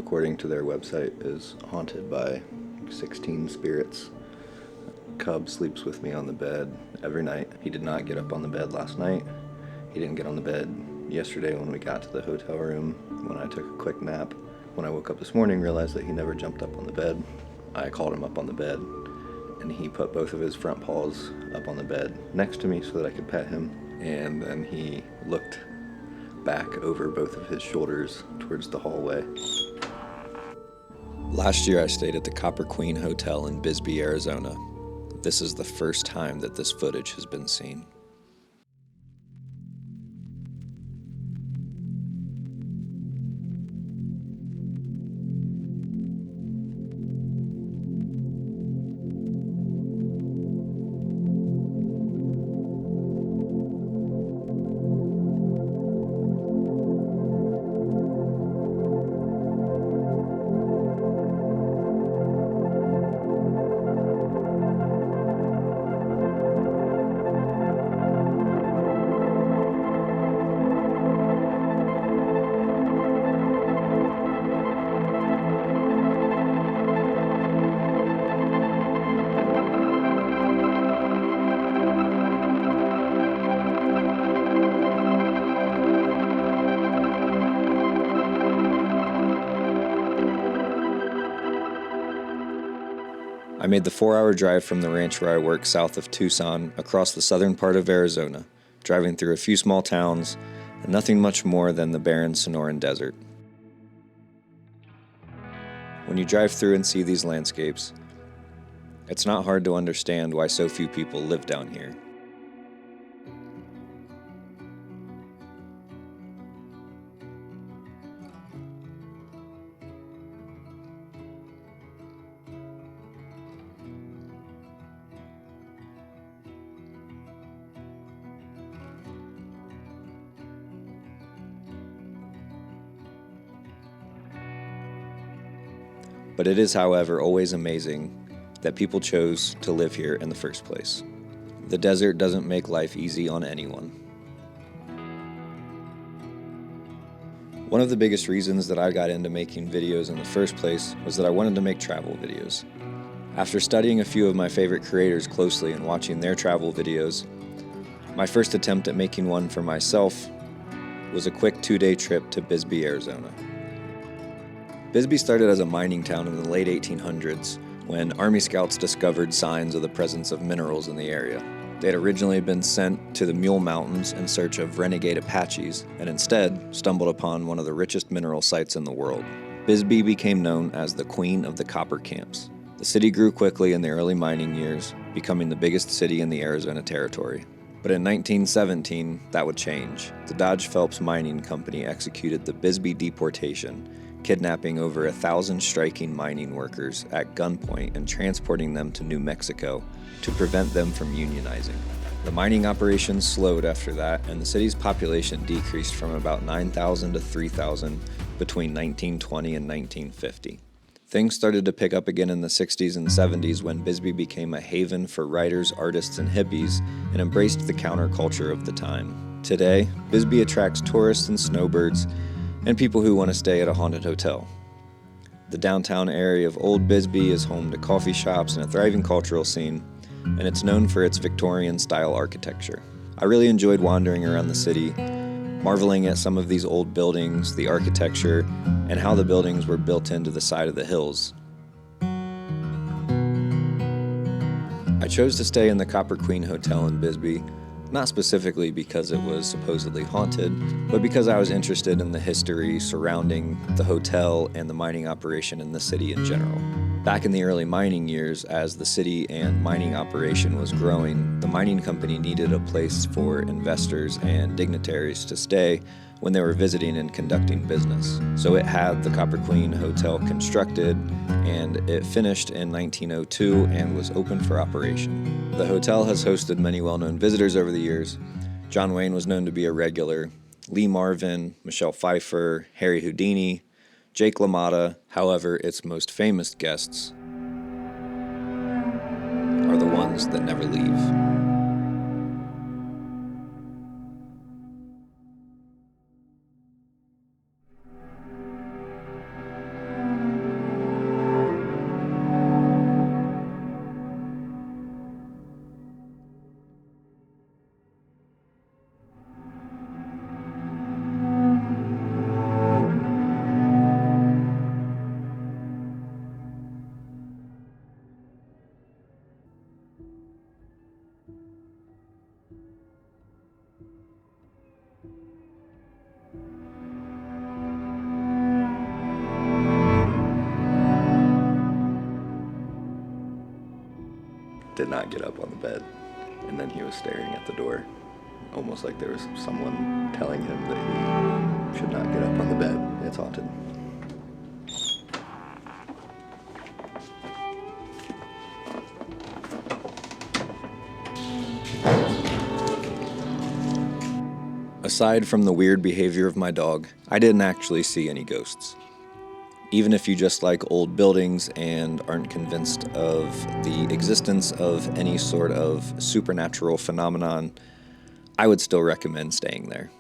according to their website, is haunted by 16 spirits. Cub sleeps with me on the bed every night. He did not get up on the bed last night. He didn't get on the bed yesterday when we got to the hotel room, when I took a quick nap. When I woke up this morning, realized that he never jumped up on the bed. I called him up on the bed, and he put both of his front paws up on the bed next to me so that I could pet him. And then he looked back over both of his shoulders towards the hallway. Last year, I stayed at the Copper Queen Hotel in Bisbee, Arizona. This is the first time that this footage has been seen. I made the 4-hour drive from the ranch where I work south of Tucson across the southern part of Arizona, driving through a few small towns and nothing much more than the barren Sonoran Desert. When you drive through and see these landscapes, it's not hard to understand why so few people live down here. But it is, however, always amazing that people chose to live here in the first place. The desert doesn't make life easy on anyone. One of the biggest reasons that I got into making videos in the first place was that I wanted to make travel videos. After studying a few of my favorite creators closely and watching their travel videos, my first attempt at making one for myself was a quick 2-day trip to Bisbee, Arizona. Bisbee started as a mining town in the late 1800s when Army Scouts discovered signs of the presence of minerals in the area. They had originally been sent to the Mule Mountains in search of renegade Apaches and instead stumbled upon one of the richest mineral sites in the world. Bisbee became known as the Queen of the Copper Camps. The city grew quickly in the early mining years, becoming the biggest city in the Arizona Territory. But in 1917, that would change. The Dodge Phelps Mining Company executed the Bisbee deportation, kidnapping over 1,000 striking mining workers at gunpoint and transporting them to New Mexico to prevent them from unionizing. The mining operations slowed after that, and the city's population decreased from about 9,000 to 3,000 between 1920 and 1950. Things started to pick up again in the 60s and 70s when Bisbee became a haven for writers, artists, and hippies and embraced the counterculture of the time. Today, Bisbee attracts tourists and snowbirds and people who want to stay at a haunted hotel. The downtown area of Old Bisbee is home to coffee shops and a thriving cultural scene, and it's known for its Victorian-style architecture. I really enjoyed wandering around the city, marveling at some of these old buildings, the architecture, and how the buildings were built into the side of the hills. I chose to stay in the Copper Queen Hotel in Bisbee, not specifically because it was supposedly haunted, but because I was interested in the history surrounding the hotel and the mining operation in the city in general. Back in the early mining years, as the city and mining operation was growing, the mining company needed a place for investors and dignitaries to stay when they were visiting and conducting business. So it had the Copper Queen Hotel constructed, and it finished in 1902 and was open for operation. The hotel has hosted many well-known visitors over the years. John Wayne was known to be a regular, Lee Marvin, Michelle Pfeiffer, Harry Houdini, Jake LaMotta. However, its most famous guests are the ones that never leave. did not get up on the bed. And then he was staring at the door, almost like there was someone telling him that he should not get up on the bed. It's haunted. Aside from the weird behavior of my dog, I didn't actually see any ghosts. Even if you just like old buildings and aren't convinced of the existence of any sort of supernatural phenomenon, I would still recommend staying there.